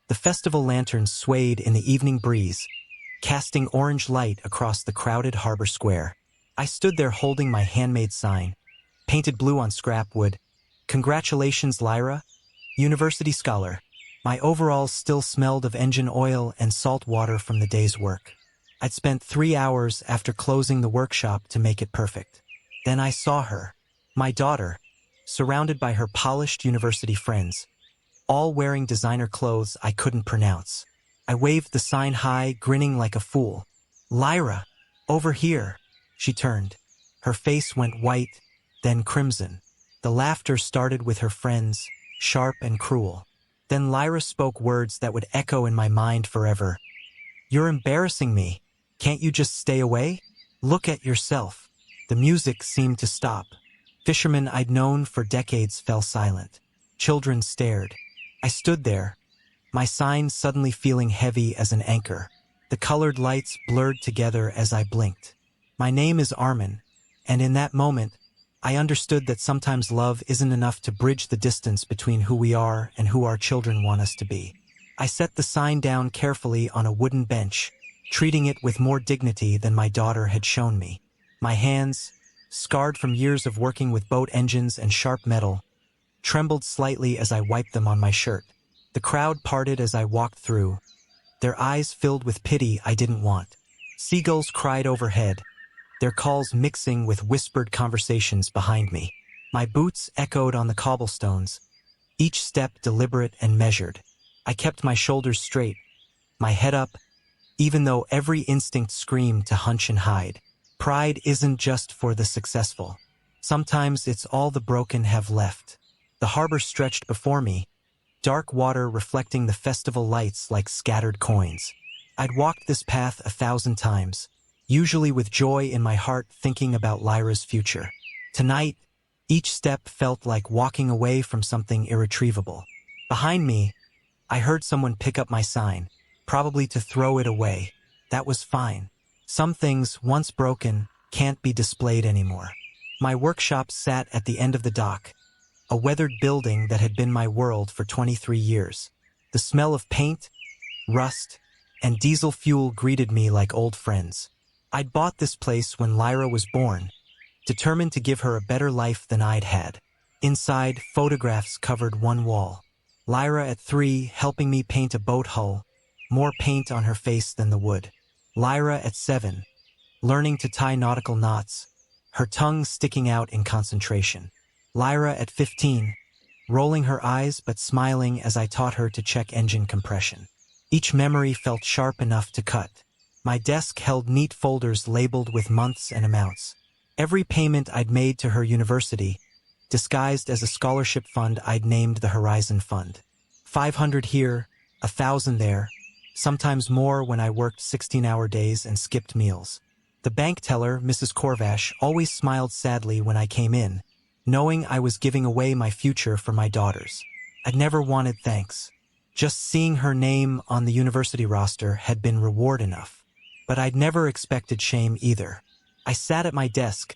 The festival lanterns swayed in the evening breeze, casting orange light across the crowded harbor square. I stood there holding my handmade sign, painted blue on scrap wood. "Congratulations, Lyra, University Scholar." My overalls still smelled of engine oil and salt water from the day's work. I'd spent 3 hours after closing the workshop to make it perfect. Then I saw her, my daughter, surrounded by her polished university friends, all wearing designer clothes I couldn't pronounce. I waved the sign high, grinning like a fool. "Lyra, over here." She turned. Her face went white, then crimson. The laughter started with her friends, sharp and cruel. Then Lyra spoke words that would echo in my mind forever. "You're embarrassing me. Can't you just stay away? Look at yourself." The music seemed to stop. Fishermen I'd known for decades fell silent. Children stared. I stood there, my sign suddenly feeling heavy as an anchor. The colored lights blurred together as I blinked. My name is Armin, and in that moment, I understood that sometimes love isn't enough to bridge the distance between who we are and who our children want us to be. I set the sign down carefully on a wooden bench, treating it with more dignity than my daughter had shown me. My hands, scarred from years of working with boat engines and sharp metal, trembled slightly as I wiped them on my shirt. The crowd parted as I walked through, their eyes filled with pity I didn't want. Seagulls cried overhead, their calls mixing with whispered conversations behind me. My boots echoed on the cobblestones, each step deliberate and measured. I kept my shoulders straight, my head up, even though every instinct screamed to hunch and hide. Pride isn't just for the successful. Sometimes it's all the broken have left. The harbor stretched before me, dark water reflecting the festival lights like scattered coins. I'd walked this path 1,000 times, usually with joy in my heart thinking about Lyra's future. Tonight, each step felt like walking away from something irretrievable. Behind me, I heard someone pick up my sign, probably to throw it away. That was fine. Some things, once broken, can't be displayed anymore. My workshop sat at the end of the dock, a weathered building that had been my world for 23 years. The smell of paint, rust, and diesel fuel greeted me like old friends. I'd bought this place when Lyra was born, determined to give her a better life than I'd had. Inside, photographs covered one wall. Lyra at 3 helping me paint a boat hull, more paint on her face than the wood. Lyra at 7, learning to tie nautical knots, her tongue sticking out in concentration. Lyra at 15, rolling her eyes but smiling as I taught her to check engine compression. Each memory felt sharp enough to cut. My desk held neat folders labeled with months and amounts. Every payment I'd made to her university, disguised as a scholarship fund I'd named the Horizon Fund. 500 here, 1,000 there, sometimes more when I worked 16-hour days and skipped meals. The bank teller, Mrs. Corvash, always smiled sadly when I came in, knowing I was giving away my future for my daughters. I'd never wanted thanks. Just seeing her name on the university roster had been reward enough. But I'd never expected shame either. I sat at my desk,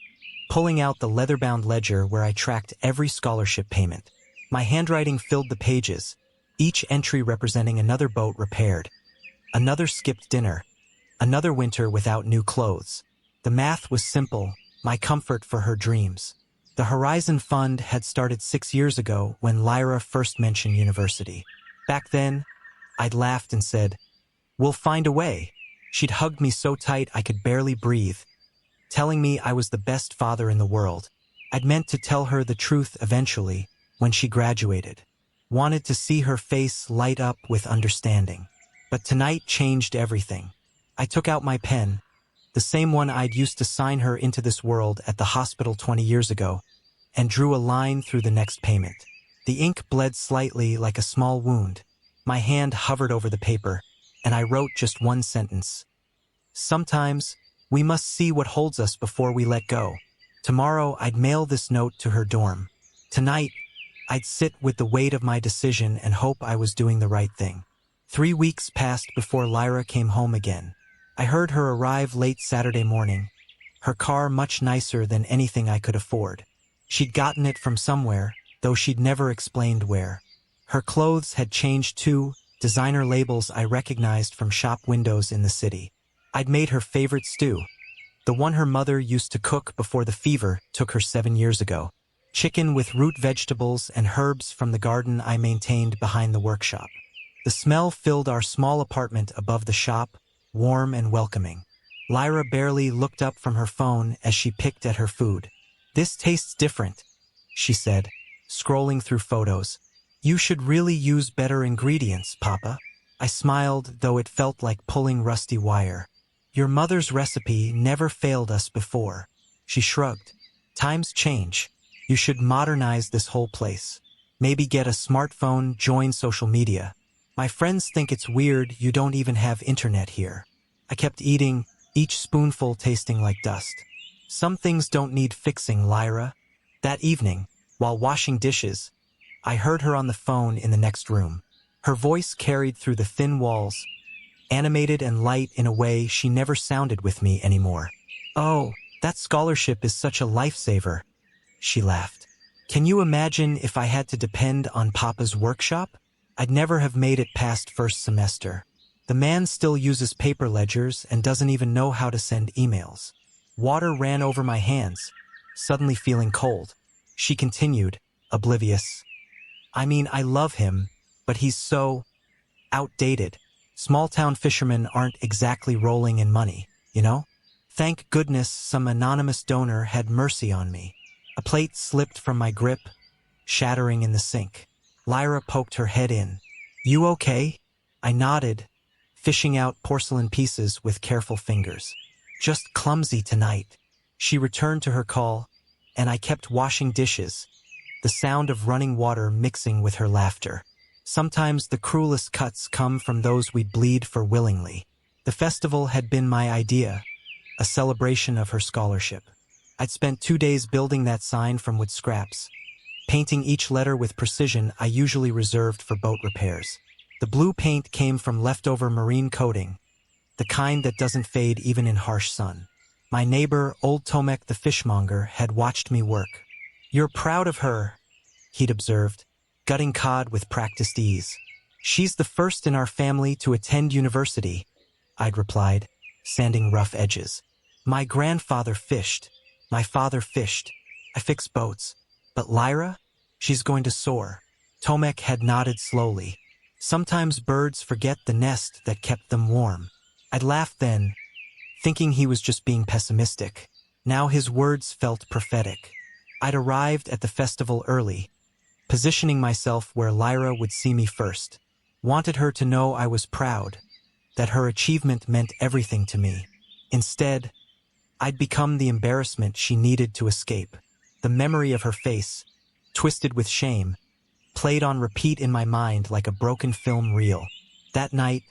pulling out the leather-bound ledger where I tracked every scholarship payment. My handwriting filled the pages, each entry representing another boat repaired, another skipped dinner, another winter without new clothes. The math was simple, my comfort for her dreams. The Horizon Fund had started 6 years ago when Lyra first mentioned university. Back then, I'd laughed and said, "We'll find a way." She'd hugged me so tight I could barely breathe, telling me I was the best father in the world. I'd meant to tell her the truth eventually, when she graduated. Wanted to see her face light up with understanding. But tonight changed everything. I took out my pen, the same one I'd used to sign her into this world at the hospital 20 years ago, and drew a line through the next payment. The ink bled slightly like a small wound. My hand hovered over the paper, and I wrote just one sentence. Sometimes, we must see what holds us before we let go. Tomorrow, I'd mail this note to her dorm. Tonight, I'd sit with the weight of my decision and hope I was doing the right thing. 3 weeks passed before Lyra came home again. I heard her arrive late Saturday morning, her car much nicer than anything I could afford. She'd gotten it from somewhere, though she'd never explained where. Her clothes had changed too, designer labels I recognized from shop windows in the city. I'd made her favorite stew, the one her mother used to cook before the fever took her 7 years ago. Chicken with root vegetables and herbs from the garden I maintained behind the workshop. The smell filled our small apartment above the shop, warm and welcoming. Lyra barely looked up from her phone as she picked at her food. "This tastes different," she said, scrolling through photos. "You should really use better ingredients, Papa." I smiled, though it felt like pulling rusty wire. "Your mother's recipe never failed us before." She shrugged. "Times change. You should modernize this whole place. Maybe get a smartphone, join social media. My friends think it's weird you don't even have internet here." I kept eating, each spoonful tasting like dust. "Some things don't need fixing, Lyra." That evening, while washing dishes, I heard her on the phone in the next room. Her voice carried through the thin walls, animated and light in a way she never sounded with me anymore. "Oh, that scholarship is such a lifesaver," she laughed. "Can you imagine if I had to depend on Papa's workshop? I'd never have made it past first semester. The man still uses paper ledgers and doesn't even know how to send emails." Water ran over my hands, suddenly feeling cold. She continued, oblivious. "I mean, I love him, but he's so outdated. Small-town fishermen aren't exactly rolling in money, you know? Thank goodness some anonymous donor had mercy on me." A plate slipped from my grip, shattering in the sink. Lyra poked her head in. "You okay?" I nodded, fishing out porcelain pieces with careful fingers. "Just clumsy tonight." She returned to her call, and I kept washing dishes, the sound of running water mixing with her laughter. Sometimes the cruelest cuts come from those we bleed for willingly. The festival had been my idea, a celebration of her scholarship. I'd spent 2 days building that sign from wood scraps, painting each letter with precision I usually reserved for boat repairs. The blue paint came from leftover marine coating, the kind that doesn't fade even in harsh sun. My neighbor, old Tomek the fishmonger, had watched me work. "You're proud of her," he'd observed, gutting cod with practiced ease. "She's the first in our family to attend university," I'd replied, sanding rough edges. "My grandfather fished. My father fished. I fix boats. But Lyra? She's going to soar." Tomek had nodded slowly. "Sometimes birds forget the nest that kept them warm." I'd laughed then, thinking he was just being pessimistic. Now his words felt prophetic. I'd arrived at the festival early, positioning myself where Lyra would see me first. Wanted her to know I was proud, that her achievement meant everything to me. Instead, I'd become the embarrassment she needed to escape. The memory of her face, twisted with shame, played on repeat in my mind like a broken film reel. That night,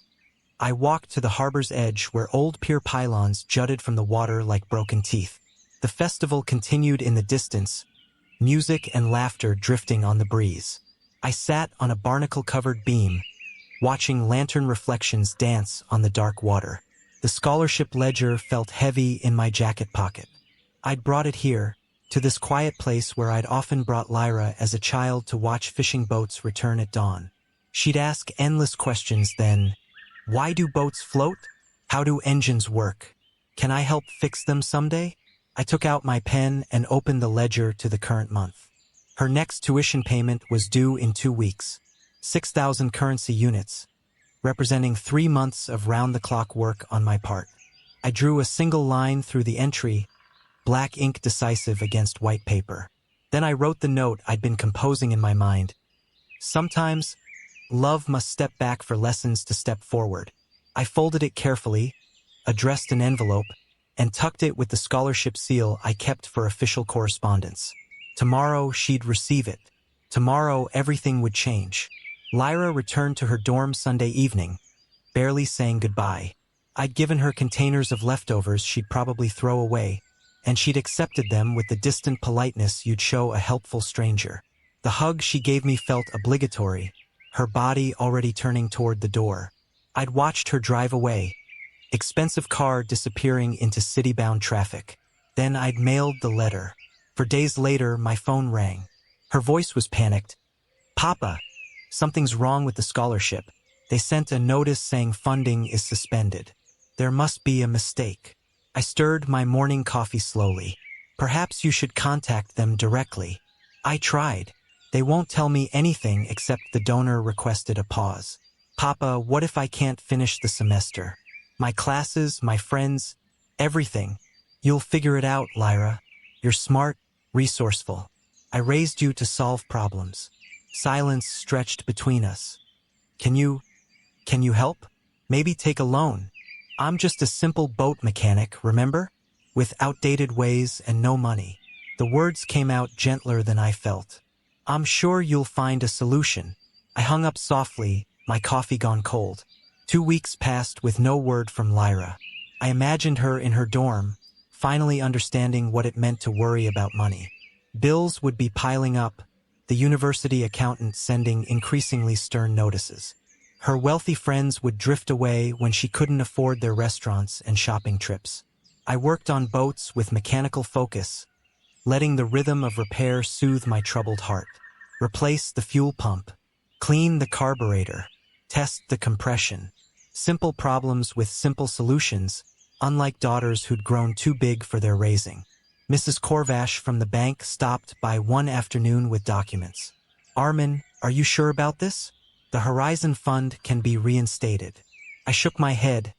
I walked to the harbor's edge where old pier pylons jutted from the water like broken teeth. The festival continued in the distance, music and laughter drifting on the breeze. I sat on a barnacle-covered beam, watching lantern reflections dance on the dark water. The scholarship ledger felt heavy in my jacket pocket. I'd brought it here, to this quiet place where I'd often brought Lyra as a child to watch fishing boats return at dawn. She'd ask endless questions then. Why do boats float? How do engines work? Can I help fix them someday? I took out my pen and opened the ledger to the current month. Her next tuition payment was due in 2 weeks. 6,000 currency units, representing 3 months of round-the-clock work on my part. I drew a single line through the entry, black ink decisive against white paper. Then I wrote the note I'd been composing in my mind. Sometimes, love must step back for lessons to step forward. I folded it carefully, addressed an envelope, and tucked it with the scholarship seal I kept for official correspondence. Tomorrow she'd receive it. Tomorrow everything would change. Lyra returned to her dorm Sunday evening, barely saying goodbye. I'd given her containers of leftovers she'd probably throw away, and she'd accepted them with the distant politeness you'd show a helpful stranger. The hug she gave me felt obligatory, her body already turning toward the door. I'd watched her drive away, expensive car disappearing into city-bound traffic. Then I'd mailed the letter. For days later, my phone rang. Her voice was panicked. "Papa, something's wrong with the scholarship. They sent a notice saying funding is suspended. There must be a mistake. I stirred my morning coffee slowly. Perhaps you should contact them directly. I tried. They won't tell me anything except the donor requested a pause. Papa, what if I can't finish the semester? My classes, my friends, everything. You'll figure it out, Lyra. You're smart, resourceful. I raised you to solve problems. Silence stretched between us. Can you help? Maybe take a loan. I'm just a simple boat mechanic, remember? With outdated ways and no money. The words came out gentler than I felt. I'm sure you'll find a solution. I hung up softly, my coffee gone cold. 2 weeks passed with no word from Lyra. I imagined her in her dorm, finally understanding what it meant to worry about money. Bills would be piling up, the university accountant sending increasingly stern notices. Her wealthy friends would drift away when she couldn't afford their restaurants and shopping trips. I worked on boats with mechanical focus, letting the rhythm of repair soothe my troubled heart. Replace the fuel pump, clean the carburetor, test the compression. Simple problems with simple solutions, unlike daughters who'd grown too big for their raising. Mrs. Corvash from the bank stopped by one afternoon with documents. Armin, are you sure about this? The Horizon Fund can be reinstated. I shook my head,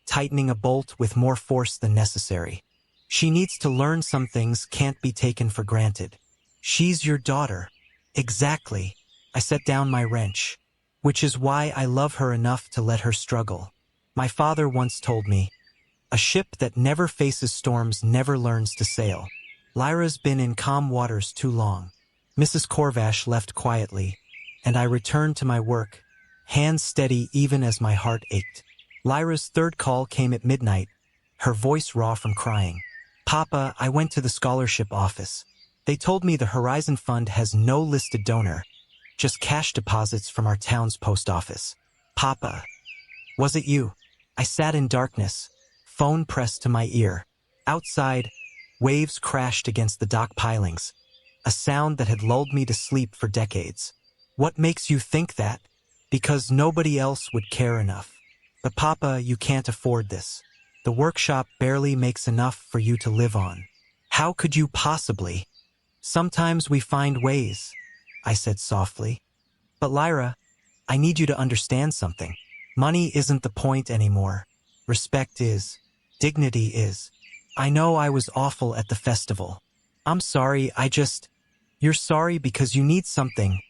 tightening a bolt with more force than necessary. She needs to learn some things can't be taken for granted. She's your daughter. Exactly. I set down my wrench, which is why I love her enough to let her struggle. My father once told me, a ship that never faces storms never learns to sail. Lyra's been in calm waters too long. Mrs. Corvash left quietly, and I returned to my work, hands steady even as my heart ached. Lyra's third call came at midnight, her voice raw from crying. Papa, I went to the scholarship office. They told me the Horizon Fund has no listed donor, just cash deposits from our town's post office. Papa, was it you? I sat in darkness, phone pressed to my ear. Outside, waves crashed against the dock pilings, a sound that had lulled me to sleep for decades. What makes you think that? Because nobody else would care enough. But Papa, you can't afford this. The workshop barely makes enough for you to live on. How could you possibly? Sometimes we find ways, I said softly. But Lyra, I need you to understand something. Money isn't the point anymore. Respect is. Dignity is. I know I was awful at the festival. I'm sorry, You're sorry because you need something,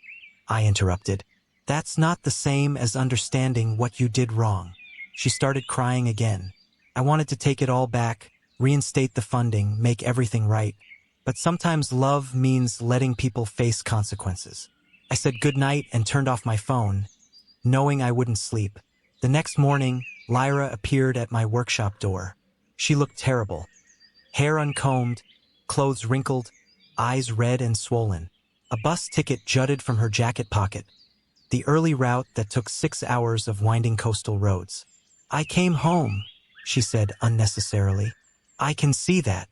I interrupted. That's not the same as understanding what you did wrong. She started crying again. I wanted to take it all back, reinstate the funding, make everything right. But sometimes love means letting people face consequences. I said goodnight and turned off my phone, knowing I wouldn't sleep. The next morning, Lyra appeared at my workshop door. She looked terrible. Hair uncombed, clothes wrinkled, eyes red and swollen. A bus ticket jutted from her jacket pocket, the early route that took 6 hours of winding coastal roads. I came home, she said unnecessarily. I can see that.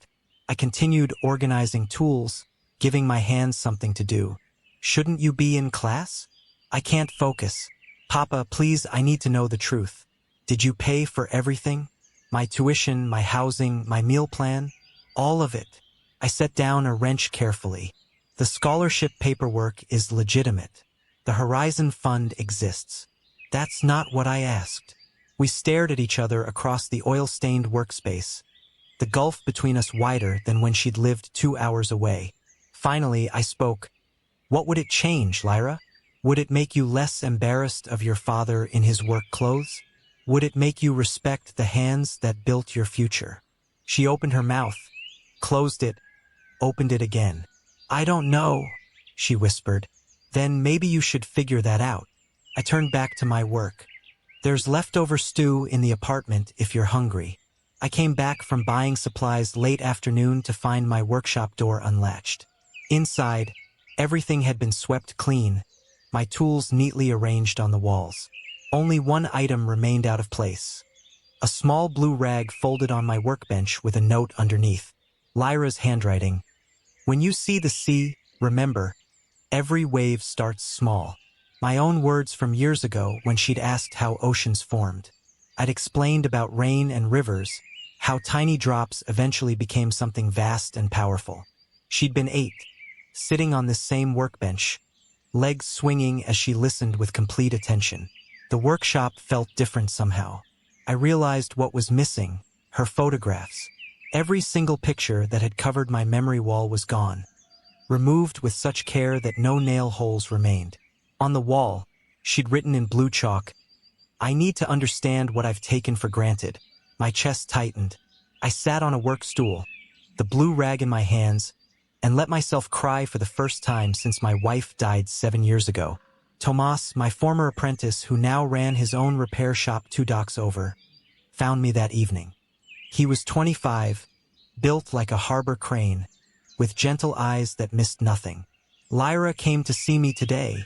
I continued organizing tools, giving my hands something to do. Shouldn't you be in class? I can't focus. Papa, please, I need to know the truth. Did you pay for everything? My tuition, my housing, my meal plan? All of it. I set down a wrench carefully. The scholarship paperwork is legitimate. The Horizon Fund exists. That's not what I asked. We stared at each other across the oil-stained workspace, the gulf between us wider than when she'd lived 2 hours away. Finally, I spoke. What would it change, Lyra? Would it make you less embarrassed of your father in his work clothes? Would it make you respect the hands that built your future? She opened her mouth, closed it, opened it again. I don't know, she whispered. Then maybe you should figure that out. I turned back to my work. There's leftover stew in the apartment if you're hungry. I came back from buying supplies late afternoon to find my workshop door unlatched. Inside, everything had been swept clean, my tools neatly arranged on the walls. Only one item remained out of place. A small blue rag folded on my workbench with a note underneath. Lyra's handwriting. When you see the sea, remember, every wave starts small. My own words from years ago when she'd asked how oceans formed. I'd explained about rain and rivers, how tiny drops eventually became something vast and powerful. She'd been 8, sitting on this same workbench, legs swinging as she listened with complete attention. The workshop felt different somehow. I realized what was missing: her photographs. Every single picture that had covered my memory wall was gone, removed with such care that no nail holes remained. On the wall, she'd written in blue chalk, "I need to understand what I've taken for granted." My chest tightened. I sat on a work stool, the blue rag in my hands, and let myself cry for the first time since my wife died 7 years ago. Tomas, my former apprentice who now ran his own repair shop 2 docks over, found me that evening. He was 25, built like a harbor crane, with gentle eyes that missed nothing. "Lyra came to see me today,"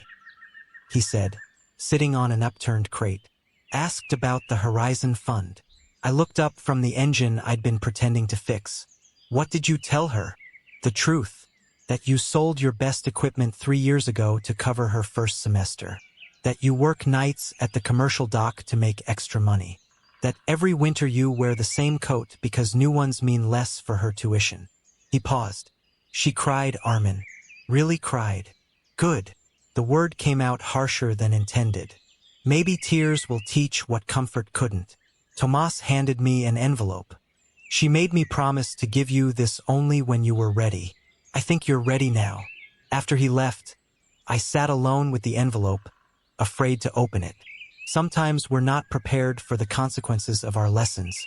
he said, sitting on an upturned crate. "Asked about the Horizon Fund." I looked up from the engine I'd been pretending to fix. "What did you tell her?" "The truth. That you sold your best equipment 3 years ago to cover her first semester. That you work nights at the commercial dock to make extra money. That every winter you wear the same coat because new ones mean less for her tuition." He paused. "She cried, Armin. Really cried." "Good." The word came out harsher than intended. "Maybe tears will teach what comfort couldn't." Tomas handed me an envelope. "She made me promise to give you this only when you were ready. I think you're ready now." After he left, I sat alone with the envelope, afraid to open it. Sometimes we're not prepared for the consequences of our lessons,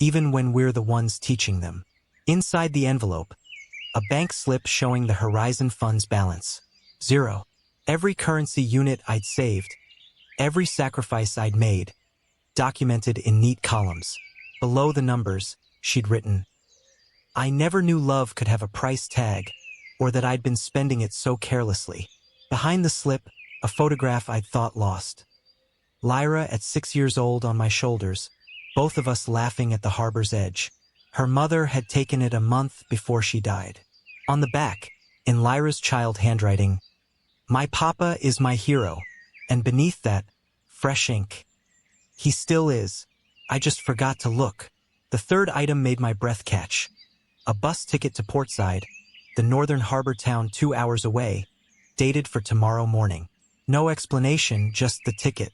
even when we're the ones teaching them. Inside the envelope, a bank slip showing the Horizon Fund's balance. 0. Every currency unit I'd saved, every sacrifice I'd made, documented in neat columns. Below the numbers, she'd written, "I never knew love could have a price tag, or that I'd been spending it so carelessly." Behind the slip, a photograph I'd thought lost. Lyra at 6 years old on my shoulders, both of us laughing at the harbor's edge. Her mother had taken it a month before she died. On the back, in Lyra's child handwriting, "My papa is my hero," and beneath that, fresh ink, "He still is. I just forgot to look." The third item made my breath catch. A bus ticket to Portside, the northern harbor town 2 hours away, dated for tomorrow morning. No explanation, just the ticket.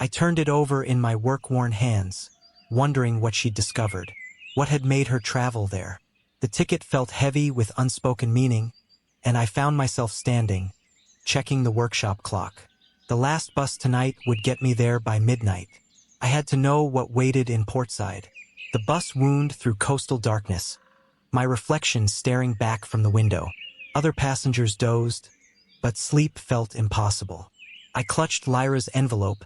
I turned it over in my work-worn hands, wondering what she'd discovered. What had made her travel there? The ticket felt heavy with unspoken meaning, and I found myself standing, checking the workshop clock. The last bus tonight would get me there by midnight. I had to know what waited in Portside. The bus wound through coastal darkness, my reflection staring back from the window. Other passengers dozed, but sleep felt impossible. I clutched Lyra's envelope,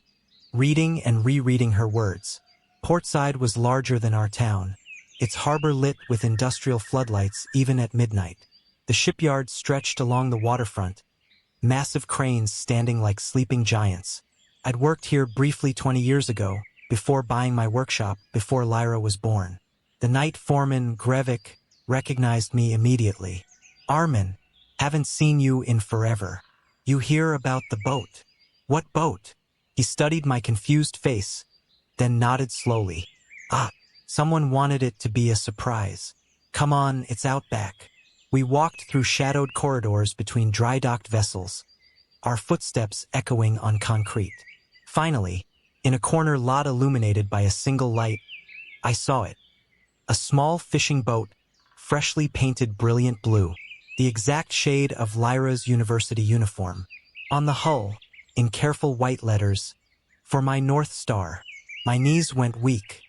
reading and rereading her words. Portside was larger than our town, its harbor lit with industrial floodlights even at midnight. The shipyard stretched along the waterfront, massive cranes standing like sleeping giants. I'd worked here briefly 20 years ago, before buying my workshop, before Lyra was born. The night foreman, Grevik, recognized me immediately. "Armin, haven't seen you in forever. You hear about the boat?" "What boat?" He studied my confused face, then nodded slowly. "Ah, someone wanted it to be a surprise. Come on, it's out back." We walked through shadowed corridors between dry-docked vessels, our footsteps echoing on concrete. Finally, in a corner lot illuminated by a single light, I saw it. A small fishing boat, freshly painted brilliant blue, the exact shade of Lyra's university uniform. On the hull, in careful white letters, "For my North Star." My knees went weak.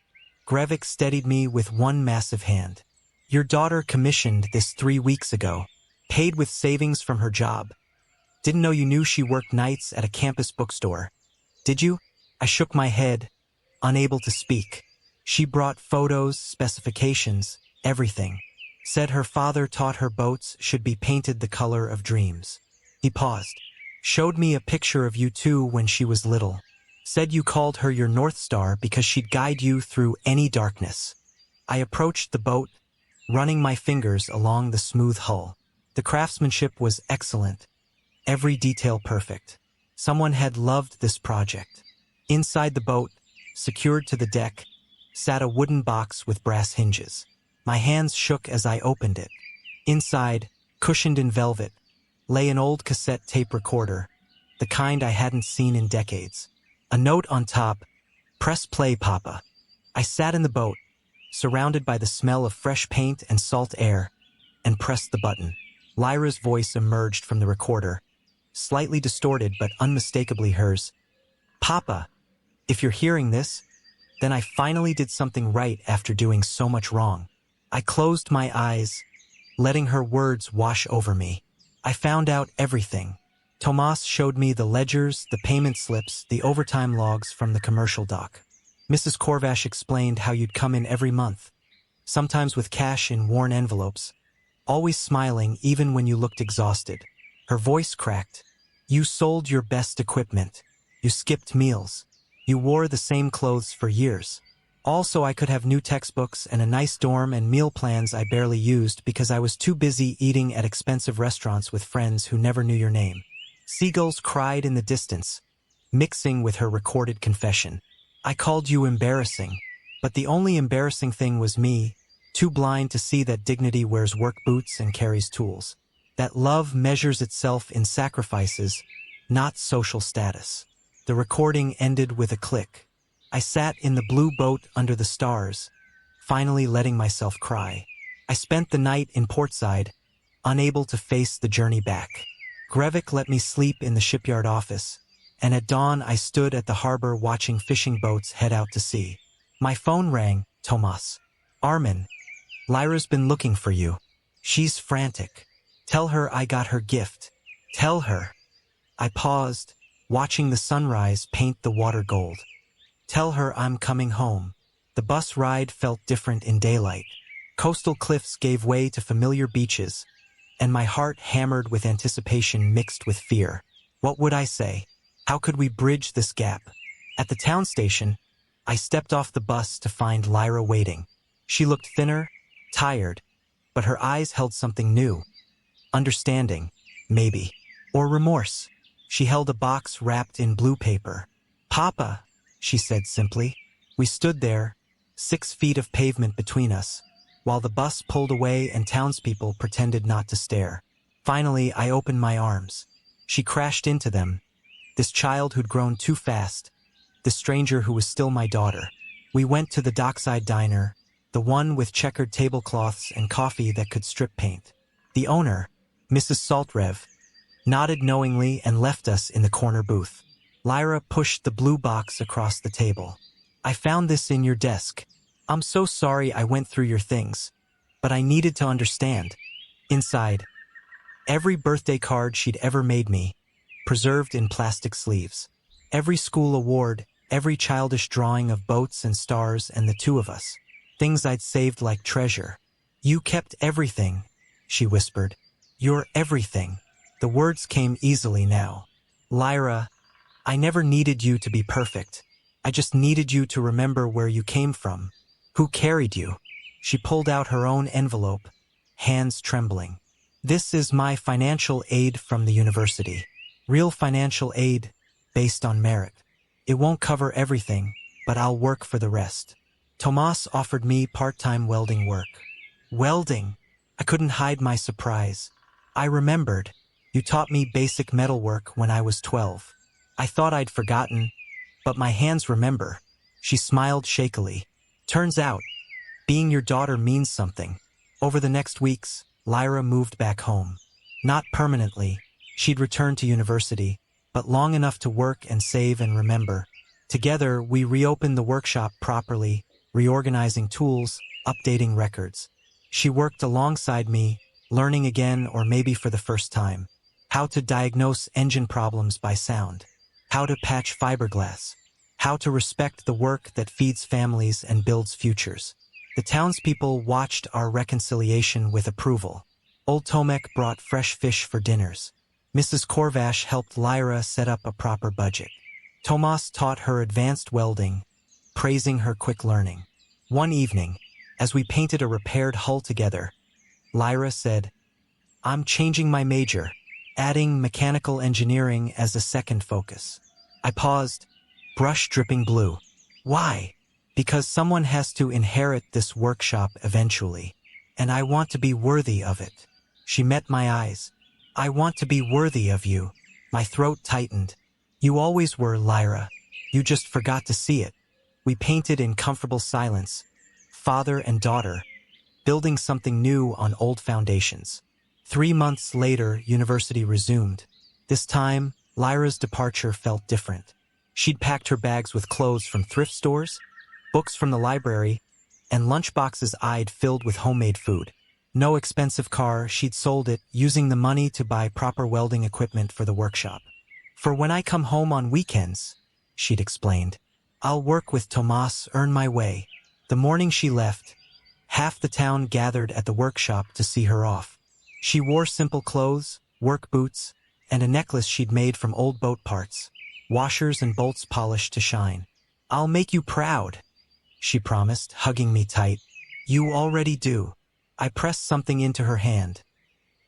Grevik steadied me with one massive hand. "Your daughter commissioned this 3 weeks ago. Paid with savings from her job. Didn't know you knew she worked nights at a campus bookstore. Did you?" I shook my head, unable to speak. "She brought photos, specifications, everything. Said her father taught her boats should be painted the color of dreams." He paused. "Showed me a picture of you two when she was little. Said you called her your North Star because she'd guide you through any darkness." I approached the boat, running my fingers along the smooth hull. The craftsmanship was excellent, every detail perfect. Someone had loved this project. Inside the boat, secured to the deck, sat a wooden box with brass hinges. My hands shook as I opened it. Inside, cushioned in velvet, lay an old cassette tape recorder, the kind I hadn't seen in decades. A note on top, "Press play, Papa." I sat in the boat, surrounded by the smell of fresh paint and salt air, and pressed the button. Lyra's voice emerged from the recorder, slightly distorted but unmistakably hers. "Papa, if you're hearing this, then I finally did something right after doing so much wrong." I closed my eyes, letting her words wash over me. I found out everything. Tomas showed me the ledgers, the payment slips, the overtime logs from the commercial dock. Mrs. Corvash explained how you'd come in every month, sometimes with cash in worn envelopes, always smiling even when you looked exhausted. Her voice cracked. "You sold your best equipment. You skipped meals. You wore the same clothes for years. Also, I could have new textbooks and a nice dorm and meal plans I barely used because I was too busy eating at expensive restaurants with friends who never knew your name." Seagulls cried in the distance, mixing with her recorded confession. "I called you embarrassing, but the only embarrassing thing was me, too blind to see that dignity wears work boots and carries tools. That love measures itself in sacrifices, not social status." The recording ended with a click. I sat in the blue boat under the stars, finally letting myself cry. I spent the night in portside, unable to face the journey back. Grevik let me sleep in the shipyard office, and at dawn I stood at the harbor watching fishing boats head out to sea. My phone rang. "Tomas. Armin. Lyra's been looking for you. She's frantic. Tell her I got her gift. Tell her." I paused, watching the sunrise paint the water gold. "Tell her I'm coming home." The bus ride felt different in daylight. Coastal cliffs gave way to familiar beaches, and my heart hammered with anticipation mixed with fear. What would I say? How could we bridge this gap? At the town station, I stepped off the bus to find Lyra waiting. She looked thinner, tired, but her eyes held something new. Understanding, maybe, or remorse. She held a box wrapped in blue paper. "Papa," she said simply. We stood there, 6 feet of pavement between us, while the bus pulled away and townspeople pretended not to stare. Finally, I opened my arms. She crashed into them, this child who'd grown too fast, this stranger who was still my daughter. We went to the dockside diner, the one with checkered tablecloths and coffee that could strip paint. The owner, Mrs. Saltrev, nodded knowingly and left us in the corner booth. Lyra pushed the blue box across the table. "I found this in your desk. I'm so sorry I went through your things, but I needed to understand." Inside, every birthday card she'd ever made me, preserved in plastic sleeves. Every school award, every childish drawing of boats and stars and the two of us. Things I'd saved like treasure. "You kept everything," she whispered. "You're everything." The words came easily now. "Lyra, I never needed you to be perfect. I just needed you to remember where you came from, who carried you." She pulled out her own envelope, hands trembling. "This is my financial aid from the university. Real financial aid, based on merit. It won't cover everything, but I'll work for the rest." Tomas offered me part-time welding work. Welding! I couldn't hide my surprise. I remembered. "You taught me basic metalwork when I was 12. I thought I'd forgotten, but my hands remember." She smiled shakily. "Turns out, being your daughter means something." Over the next weeks, Lyra moved back home. Not permanently. She'd return to university, but long enough to work and save and remember. Together, we reopened the workshop properly, reorganizing tools, updating records. She worked alongside me, learning again or maybe for the first time. How to diagnose engine problems by sound. How to patch fiberglass. How to respect the work that feeds families and builds futures. The townspeople watched our reconciliation with approval. Old Tomek brought fresh fish for dinners. Mrs. Corvash helped Lyra set up a proper budget. Tomas taught her advanced welding, praising her quick learning. One evening, as we painted a repaired hull together, Lyra said, "I'm changing my major. adding mechanical engineering as a second focus. I paused, brush dripping blue. Why? Because someone has to inherit this workshop eventually, and I want to be worthy of it. She met my eyes. I want to be worthy of you. My throat tightened. You always were, Lyra. You just forgot to see it. We painted in comfortable silence, father and daughter, building something new on old foundations. 3 months later, university resumed. This time, Lyra's departure felt different. She'd packed her bags with clothes from thrift stores, books from the library, and lunchboxes I'd filled with homemade food. No expensive car, she'd sold it, using the money to buy proper welding equipment for the workshop. For when I come home on weekends, she'd explained, I'll work with Tomas, earn my way. The morning she left, half the town gathered at the workshop to see her off. She wore simple clothes, work boots, and a necklace she'd made from old boat parts, washers and bolts polished to shine. I'll make you proud, she promised, hugging me tight. You already do. I pressed something into her hand.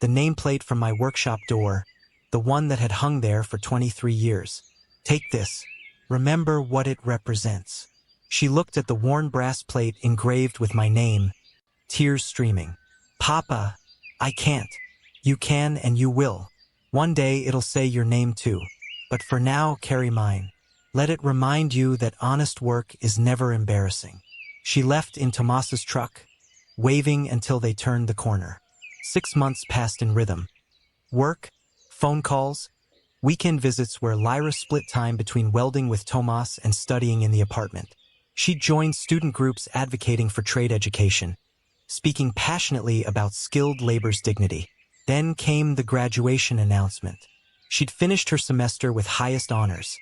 The nameplate from my workshop door, the one that had hung there for 23 years. Take this. Remember what it represents. She looked at the worn brass plate engraved with my name, tears streaming. Papa, I can't. You can and you will. One day it'll say your name too. But for now, carry mine. Let it remind you that honest work is never embarrassing. She left in Tomas's truck, waving until they turned the corner. 6 months passed in rhythm. Work, phone calls, weekend visits where Lyra split time between welding with Tomas and studying in the apartment. She joined student groups advocating for trade education, speaking passionately about skilled labor's dignity. Then came the graduation announcement. She'd finished her semester with highest honors,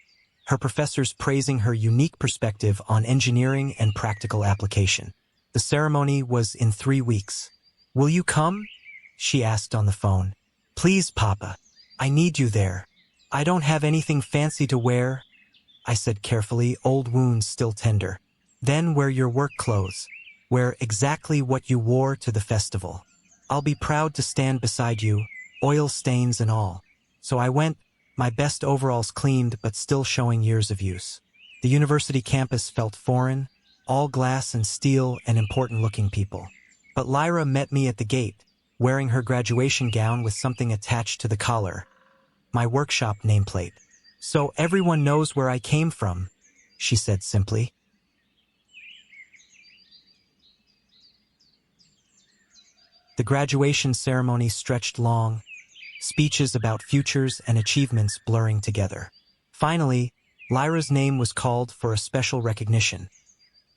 her professors praising her unique perspective on engineering and practical application. The ceremony was in 3 weeks. Will you come? She asked on the phone. Please, Papa. I need you there. I don't have anything fancy to wear, I said carefully, old wounds still tender. Then wear your work clothes. Wear exactly what you wore to the festival. I'll be proud to stand beside you, oil stains and all. So I went, my best overalls cleaned but still showing years of use. The university campus felt foreign, all glass and steel and important-looking people. But Lyra met me at the gate, wearing her graduation gown with something attached to the collar, my workshop nameplate. So everyone knows where I came from, she said simply. The graduation ceremony stretched long, speeches about futures and achievements blurring together. Finally, Lyra's name was called for a special recognition.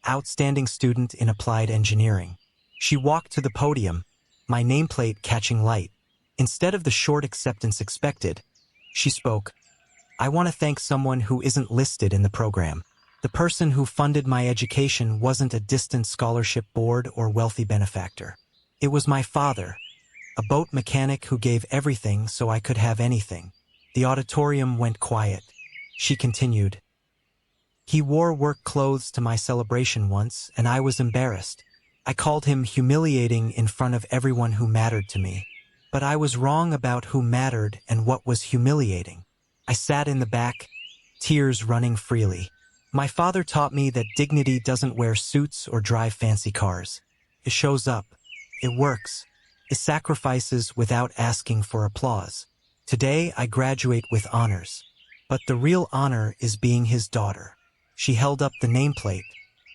Outstanding student in applied engineering. She walked to the podium, my nameplate catching light. Instead of the short acceptance expected, she spoke, I want to thank someone who isn't listed in the program. The person who funded my education wasn't a distant scholarship board or wealthy benefactor. It was my father, a boat mechanic who gave everything so I could have anything. The auditorium went quiet. She continued, He wore work clothes to my celebration once, and I was embarrassed. I called him humiliating in front of everyone who mattered to me. But I was wrong about who mattered and what was humiliating. I sat in the back, tears running freely. My father taught me that dignity doesn't wear suits or drive fancy cars. It shows up. It works. It sacrifices without asking for applause. Today I graduate with honors. But the real honor is being his daughter. She held up the nameplate.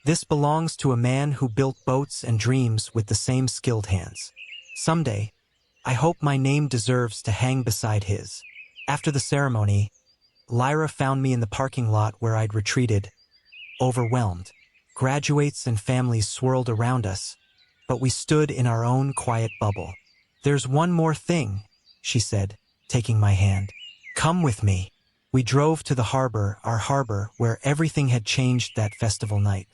This belongs to a man who built boats and dreams with the same skilled hands. Someday, I hope my name deserves to hang beside his. After the ceremony, Lyra found me in the parking lot where I'd retreated, overwhelmed. Graduates and families swirled around us, but we stood in our own quiet bubble. There's one more thing, she said, taking my hand. Come with me. We drove to the harbor, our harbor, where everything had changed that festival night.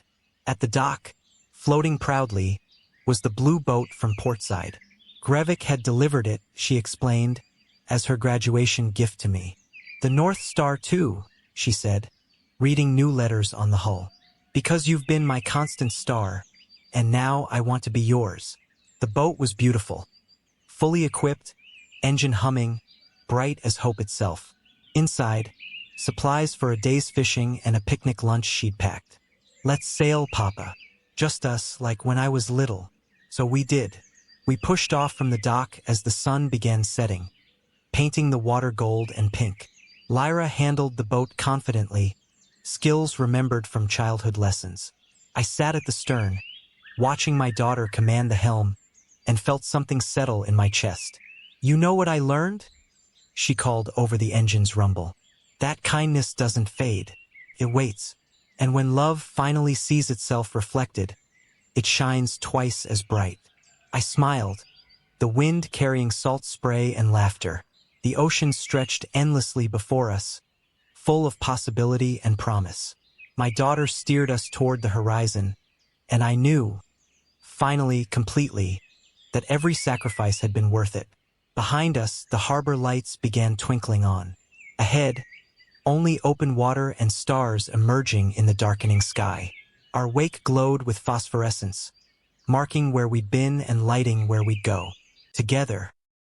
At the dock, floating proudly, was the blue boat from portside. Grevik had delivered it, she explained, as her graduation gift to me. The North Star too, she said, reading new letters on the hull. Because you've been my constant star, and now I want to be yours. The boat was beautiful. Fully equipped, engine humming, bright as hope itself. Inside, supplies for a day's fishing and a picnic lunch she'd packed. "Let's sail, Papa. Just us, like when I was little." So we did. We pushed off from the dock as the sun began setting, painting the water gold and pink. Lyra handled the boat confidently, skills remembered from childhood lessons. I sat at the stern, watching my daughter command the helm, and felt something settle in my chest. "You know what I learned?" she called over the engine's rumble. "That kindness doesn't fade. It waits. And when love finally sees itself reflected, it shines twice as bright." I smiled, the wind carrying salt spray and laughter. The ocean stretched endlessly before us, full of possibility and promise. My daughter steered us toward the horizon, and I knew, finally, completely, that every sacrifice had been worth it. Behind us, the harbor lights began twinkling on. Ahead, only open water and stars emerging in the darkening sky. Our wake glowed with phosphorescence, marking where we'd been and lighting where we'd go. Together,